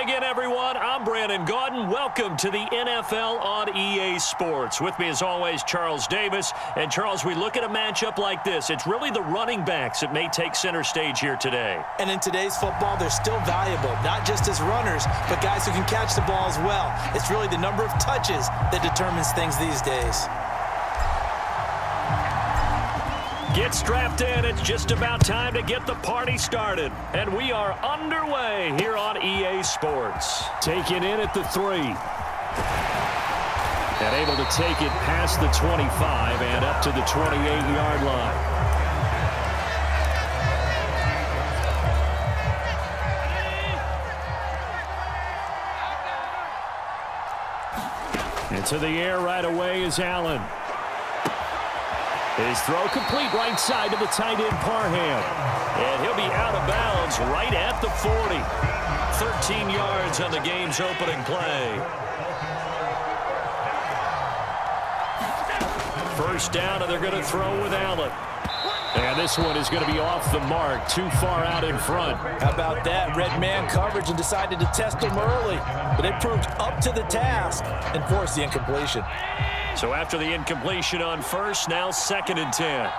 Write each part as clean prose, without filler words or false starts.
Hey again, everyone. I'm Brandon Gaudin. Welcome to the NFL on EA Sports. With me, as always, Charles Davis. And, Charles, we look at a matchup like this. It's really the running backs that may take center stage here today. And in today's football, they're still valuable, not just as runners, but guys who can catch the ball as well. It's really the number of touches that determines things these days. Get strapped in. It's just about time to get the party started. And we are underway here on EA Sports. Taken in at the 3. And able to take it past the 25 and up to the 28-yard line. Into the air right away is Allen. His throw complete right side to the tight end Parham. And he'll be out of bounds right at the 40. 13 yards on the game's opening play. First down, and they're going to throw with Allen. And this one is going to be off the mark, too far out in front. How about that? Red man coverage and decided to test him early. But it proved up to the task and forced the incompletion. So after the incompletion on first, now 2nd and 10.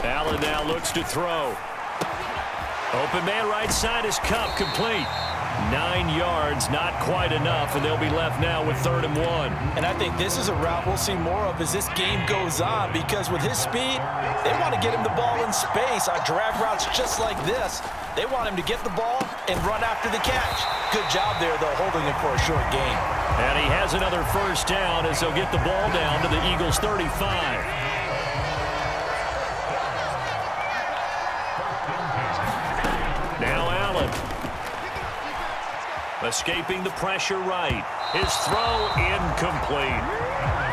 Allen now looks to throw. Open man right side is Cup, complete. 9 yards, not quite enough, and they'll be left now with 3rd and 1. And I think this is a route we'll see more of as this game goes on, because with his speed, they want to get him the ball in space on drag routes just like this. They want him to get the ball and run after the catch. Good job there, though, holding it for a short gain. And he has another first down as they'll get the ball down to the Eagles' 35. Now Allen. Escaping the pressure right. His throw incomplete.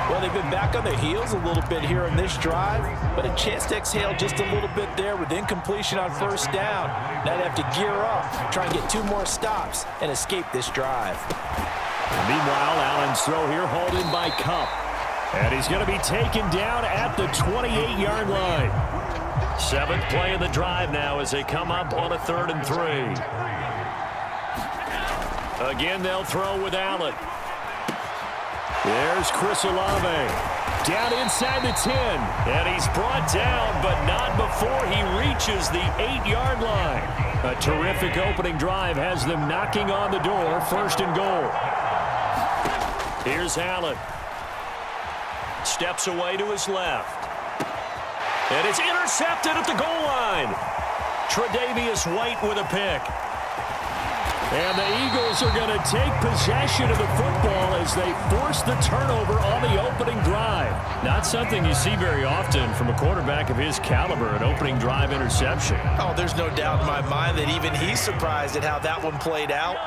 Well, they've been back on their heels a little bit here in this drive, but a chance to exhale just a little bit there with incompletion on first down. Now they have to gear up, try and get 2 more stops, and escape this drive. Meanwhile, Allen's throw here hauled in by Cup. And he's going to be taken down at the 28-yard line. 7th play of the drive now as they come up on a 3rd and 3. Again, they'll throw with Allen. There's Chris Olave. Down inside the 10. And he's brought down, but not before he reaches the 8-yard line. A terrific opening drive has them knocking on the door. 1st and goal. Here's Allen. Steps away to his left. And it's intercepted at the goal line. Tre'Davious White with a pick. And the Eagles are going to take possession of the football as they force the turnover on the opening drive. Not something you see very often from a quarterback of his caliber, an opening drive interception. Oh, there's no doubt in my mind that even he's surprised at how that one played out.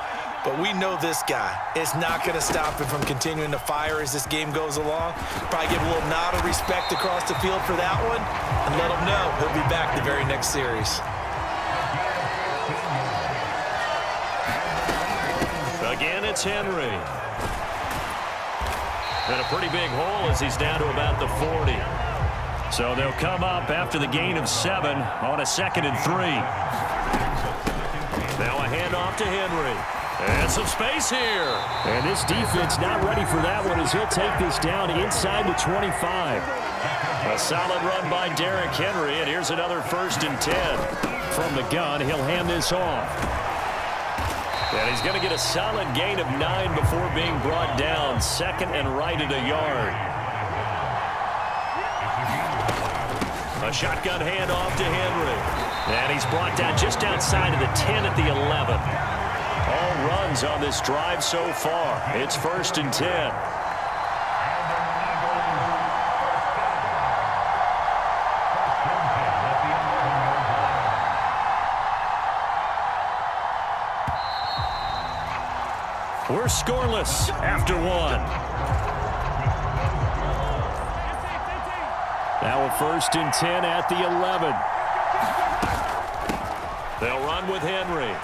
But we know this guy is not going to stop him from continuing to fire as this game goes along. Probably give a little nod of respect across the field for that one and let him know he'll be back the very next series. Again, it's Henry. And a pretty big hole as he's down to about the 40. So they'll come up after the gain of 7 on a 2nd and 3. Now a handoff to Henry. And some space here. And this defense not ready for that one as he'll take this down inside the 25. A solid run by Derrick Henry, and here's another 1st and 10. From the gun, he'll hand this off. And he's going to get a solid gain of 9 before being brought down. 2nd and right at a yard. A shotgun handoff to Henry. And he's brought down just outside of the 10 at the 11. All runs on this drive so far. It's 1st and 10. We're scoreless after 1. Now a 1st and 10 at the 11. They'll run with Henry.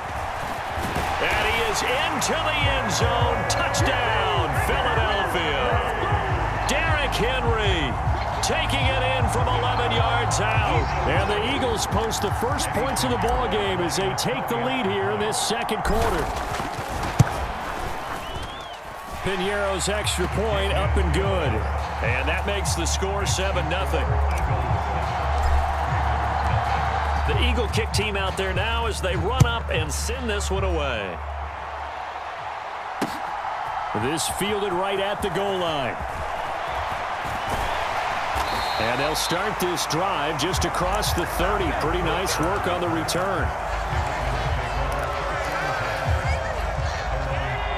And he is into the end zone. Touchdown, Philadelphia. Derrick Henry taking it in from 11 yards one's out. And the Eagles post the first points of the ball game as they take the lead here in this second quarter. Piñeiro's extra point up and good. And that makes the score 7-0. The Eagle kick team out there now as they run up and send this one away. This fielded right at the goal line. And they'll start this drive just across the 30. Pretty nice work on the return.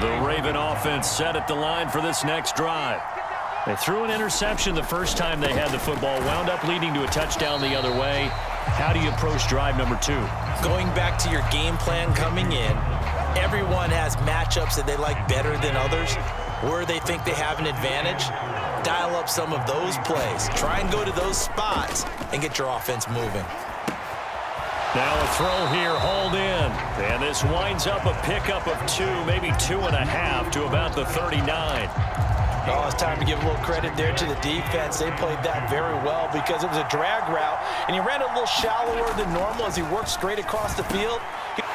The Raven offense set at the line for this next drive. They threw an interception the first time they had the football, wound up leading to a touchdown the other way. How do you approach drive number 2? Going back to your game plan coming in, everyone has matchups that they like better than others, where they think they have an advantage. Dial up some of those plays. Try and go to those spots and get your offense moving. Now a throw here, hauled in. And this winds up a pickup of 2, maybe 2.5 to about the 39. Oh, it's time to give a little credit there to the defense. They played that very well because it was a drag route, and he ran a little shallower than normal as he worked straight across the field.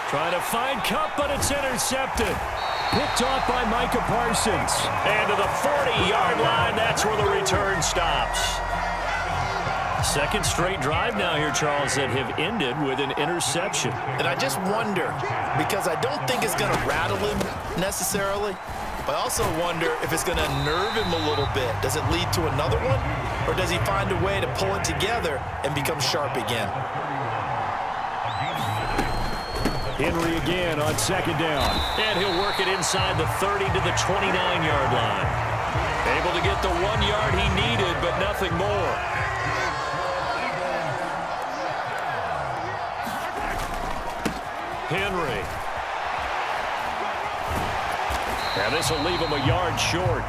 Trying to find Cup, but it's intercepted. Picked off by Micah Parsons. And to the 40-yard line, that's where the return stops. Second straight drive now here, Charles, that have ended with an interception. And I just wonder, because I don't think it's going to rattle him necessarily, but I also wonder if it's going to nerve him a little bit. Does it lead to another one? Or does he find a way to pull it together and become sharp again? Henry again on second down. And he'll work it inside the 30 to the 29-yard line. Able to get the 1 yard he needed, but nothing more. Henry. And this will leave him a yard short.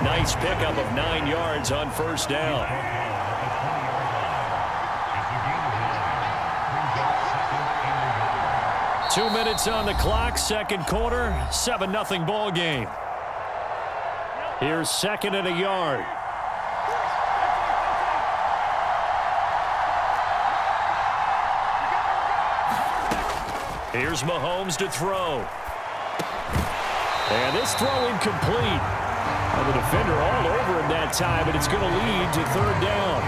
Nice pickup of 9 yards on first down. Two minutes on the clock, second quarter, 7-0 ball game. Here's second and a yard. Here's Mahomes to throw. And this throw incomplete. And the defender all over him that time, but it's going to lead to third down.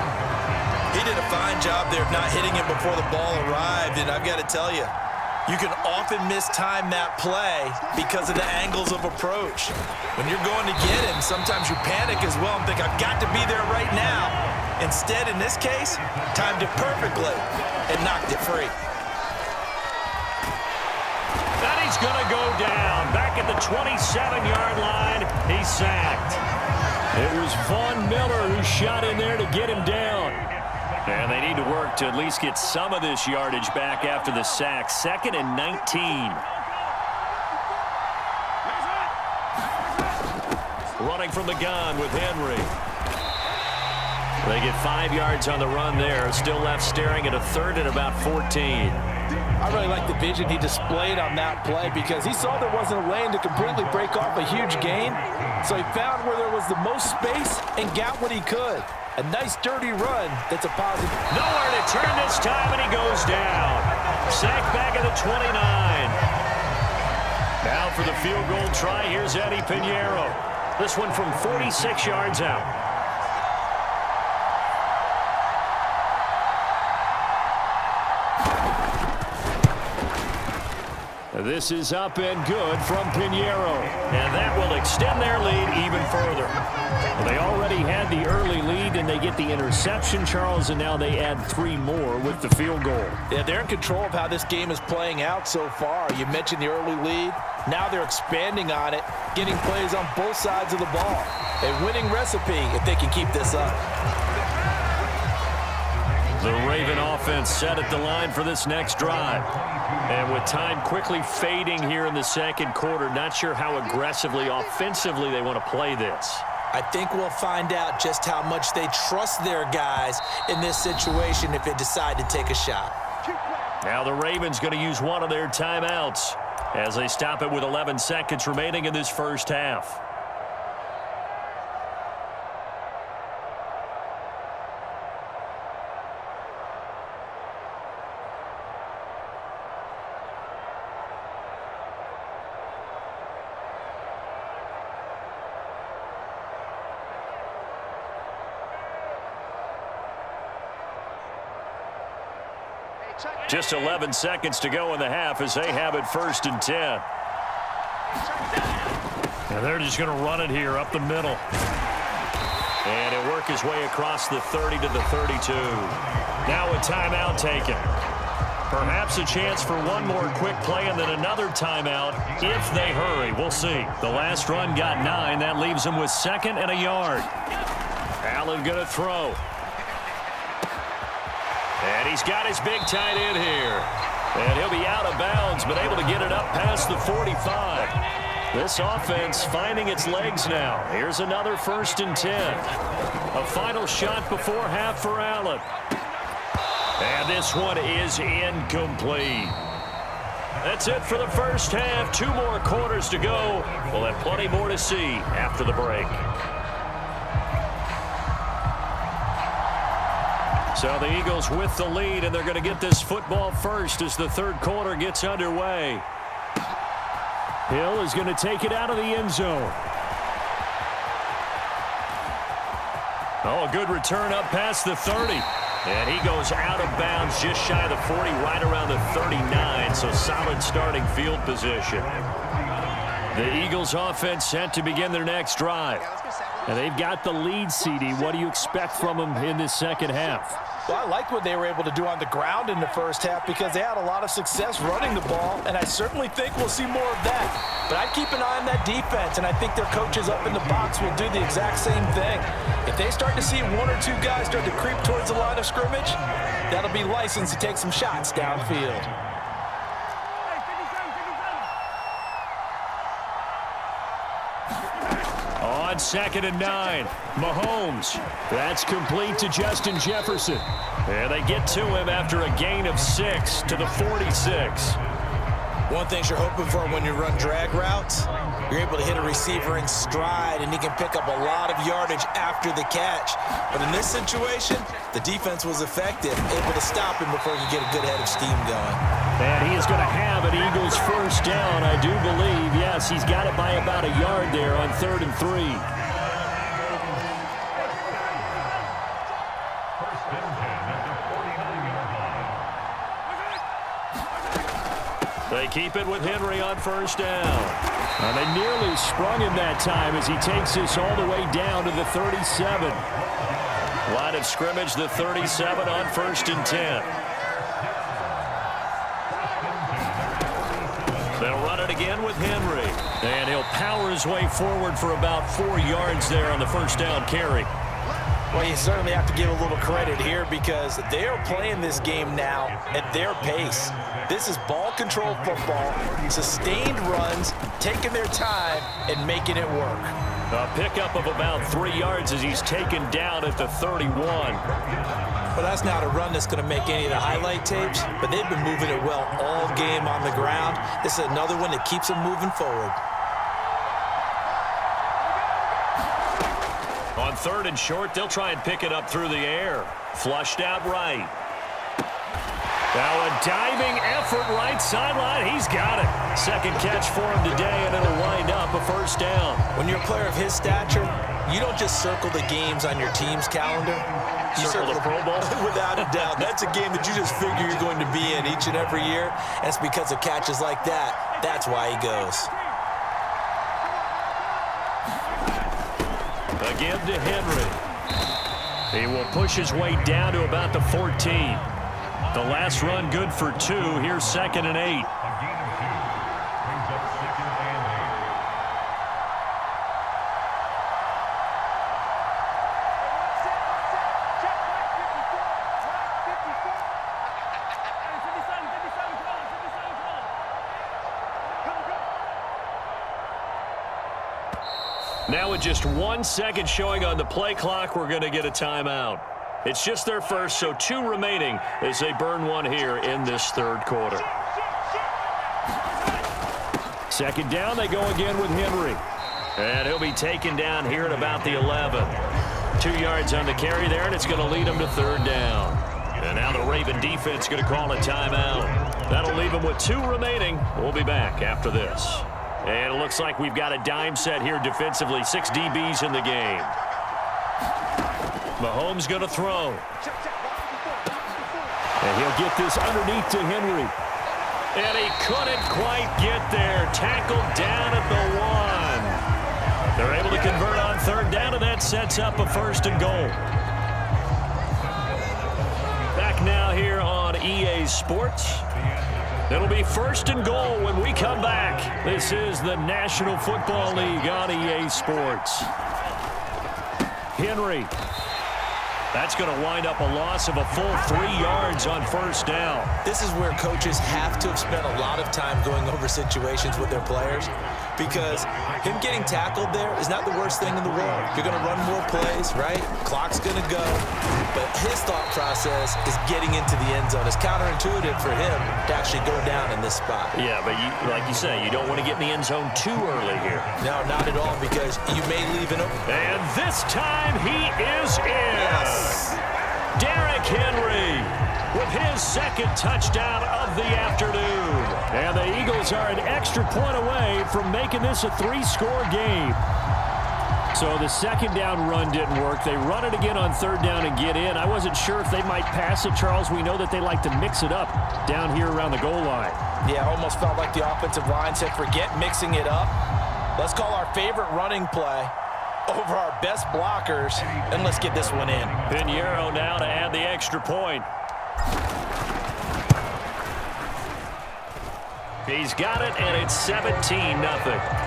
He did a fine job there of not hitting him before the ball arrived, and I've got to tell you, you can often mistime that play because of the angles of approach. When you're going to get him, sometimes you panic as well and think, I've got to be there right now. Instead, in this case, timed it perfectly and knocked it free. And he's going to go down. Back at the 27-yard line, he's sacked. It was Von Miller who shot in there to get him down. And they need to work to at least get some of this yardage back after the sack. 2nd and 19. Running from the gun with Henry. They get 5 yards on the run there. Still left staring at a third and about 14. I really like the vision he displayed on that play because he saw there wasn't a lane to completely break off a huge gain. So he found where there was the most space and got what he could. A nice dirty run that's a positive. Nowhere to turn this time, and he goes down. Sacked back at the 29. Now for the field goal try, here's Eddie Piñeiro. This one from 46 yards out. This is up and good from Piñeiro. And that will extend their lead even further. Well, they already had the early lead, and they get the interception, Charles, and now they add 3 more with the field goal. Yeah, they're in control of how this game is playing out so far. You mentioned the early lead. Now they're expanding on it, getting plays on both sides of the ball. A winning recipe if they can keep this up. The Raven offense set at the line for this next drive. And with time quickly fading here in the second quarter, not sure how aggressively, offensively they want to play this. I think we'll find out just how much they trust their guys in this situation if they decide to take a shot. Now the Ravens going to use one of their timeouts as they stop it with 11 seconds remaining in this first half. Just 11 seconds to go in the half as they have it 1st and 10. And they're just going to run it here up the middle. And he'll work his way across the 30 to the 32. Now a timeout taken. Perhaps a chance for one more quick play and then another timeout if they hurry. We'll see. The last run got 9. That leaves them with 2nd and a yard. Allen going to throw. And he's got his big tight end here. And he'll be out of bounds, but able to get it up past the 45. This offense finding its legs now. Here's another 1st and 10. A final shot before half for Allen. And this one is incomplete. That's it for the first half. 2 more quarters to go. We'll have plenty more to see after the break. So the Eagles with the lead, and they're going to get this football first as the 3rd quarter gets underway. Hill is going to take it out of the end zone. Oh, a good return up past the 30. And he goes out of bounds just shy of the 40, right around the 39. So solid starting field position. The Eagles offense set to begin their next drive. And they've got the lead, CD. What do you expect from them in this second half? Well, I like what they were able to do on the ground in the first half because they had a lot of success running the ball, and I certainly think we'll see more of that. But I'd keep an eye on that defense, and I think their coaches up in the box will do the exact same thing. If they start to see 1 or 2 guys start to creep towards the line of scrimmage, that'll be license to take some shots downfield. On 2nd and 9, Mahomes. That's complete to Justin Jefferson. And they get to him after a gain of 6 to the 46. One thing you're hoping for when you run drag routes, you're able to hit a receiver in stride, and he can pick up a lot of yardage after the catch. But in this situation, the defense was effective, able to stop him before he could get a good head of steam going. And he is going to have an Eagles first down, I do believe. Yes, he's got it by about a yard there on 3rd and 3. They keep it with Henry on first down. And they nearly sprung him that time as he takes this all the way down to the 37. Line of scrimmage, the 37 on 1st and 10. They'll run it again with Henry. And he'll power his way forward for about 4 yards there on the first down carry. Well, you certainly have to give a little credit here because they are playing this game now at their pace. This is ball control football, sustained runs, taking their time, and making it work. A pickup of about 3 yards as he's taken down at the 31. Well, that's not a run that's going to make any of the highlight tapes, but they've been moving it well all game on the ground. This is another one that keeps them moving forward. On 3rd and short, they'll try and pick it up through the air. Flushed out right. Now a diving effort right sideline. He's got it. Second catch for him today, and it'll wind up a first down. When you're a player of his stature, you don't just circle the games on your team's calendar. You circle the Pro Bowl? Without a doubt. That's a game that you just figure you're going to be in each and every year. And it's because of catches like that. That's why he goes. Again to Henry. He will push his way down to about the 14. The last run good for 2. Here's 2nd and 8. Now with just 1 second showing on the play clock, we're going to get a timeout. It's just their first, so 2 remaining as they burn 1 here in this 3rd quarter. 2nd down, they go again with Henry. And he'll be taken down here at about the 11. 2 yards on the carry there, and it's going to lead him to 3rd down. And now the Raven defense going to call a timeout. That'll leave them with 2 remaining. We'll be back after this. And it looks like we've got a dime set here defensively. 6 DBs in the game. Mahomes going to throw. And he'll get this underneath to Henry. And he couldn't quite get there. Tackled down at the 1. They're able to convert on third down, and that sets up a first and goal. Back now here on EA Sports. It'll be first and goal when we come back. This is the National Football League on EA Sports. Henry. That's going to wind up a loss of a full 3 yards on first down. This is where coaches have to have spent a lot of time going over situations with their players, because him getting tackled there is not the worst thing in the world. You're going to run more plays, right? Clock's going to go. But his thought process is getting into the end zone. It's counterintuitive for him to actually go down in this spot. Yeah, but like you say, you don't want to get in the end zone too early here. No, not at all, because you may leave it open. And this time he is in. Yes. Derrick Henry with his second touchdown of the afternoon. And the Eagles are an extra point away from making this a 3-score game. So the second down run didn't work. They run it again on third down and get in. I wasn't sure if they might pass it, Charles. We know that they like to mix it up down here around the goal line. Yeah, almost felt like the offensive line said, forget mixing it up. Let's call our favorite running play over our best blockers, and let's get this one in. Pinheiro now to add the extra point. He's got it, and it's 17-0.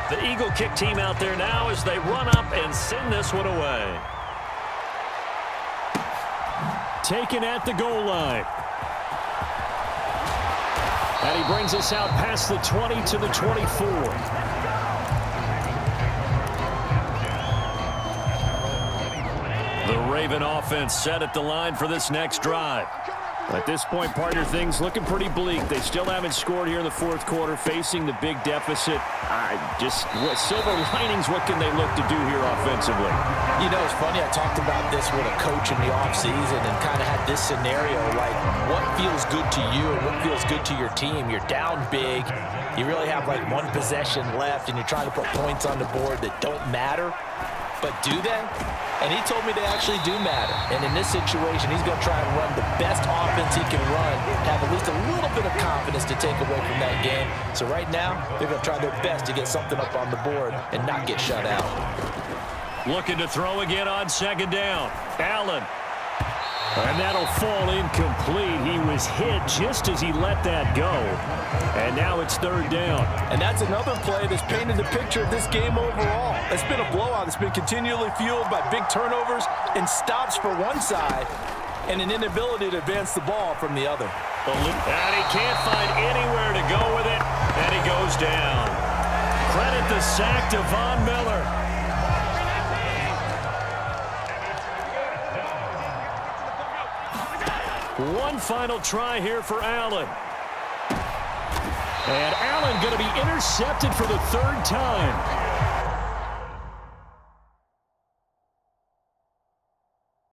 The Eagle kick team out there now as they run up and send this one away. Taken at the goal line. And he brings us out past the 20 to the 24. The Raven offense set at the line for this next drive. At this point, partner, things looking pretty bleak. They still haven't scored here in the fourth quarter, facing the big deficit. Silver linings, what can they look to do here offensively? You know, it's funny, I talked about this with a coach in the offseason and kind of had this scenario, like what feels good to you and what feels good to your team. You're down big. You really have like one possession left, and you're trying to put points on the board that don't matter. But do they? And he told me they actually do matter. And in this situation, he's going to try and run the best offense he can run, have at least a little bit of confidence to take away from that game. So right now, they're going to try their best to get something up on the board and not get shut out. Looking to throw again on second down. Allen. And that'll fall incomplete. He was hit just as he let that go. And now it's third down. And that's another play that's painted the picture of this game overall. It's been a blowout. It's been continually fueled by big turnovers and stops for one side and an inability to advance the ball from the other. And he can't find anywhere to go with it. And he goes down. Credit the sack to Von Miller. One final try here for Allen. And Allen going to be intercepted for the third time.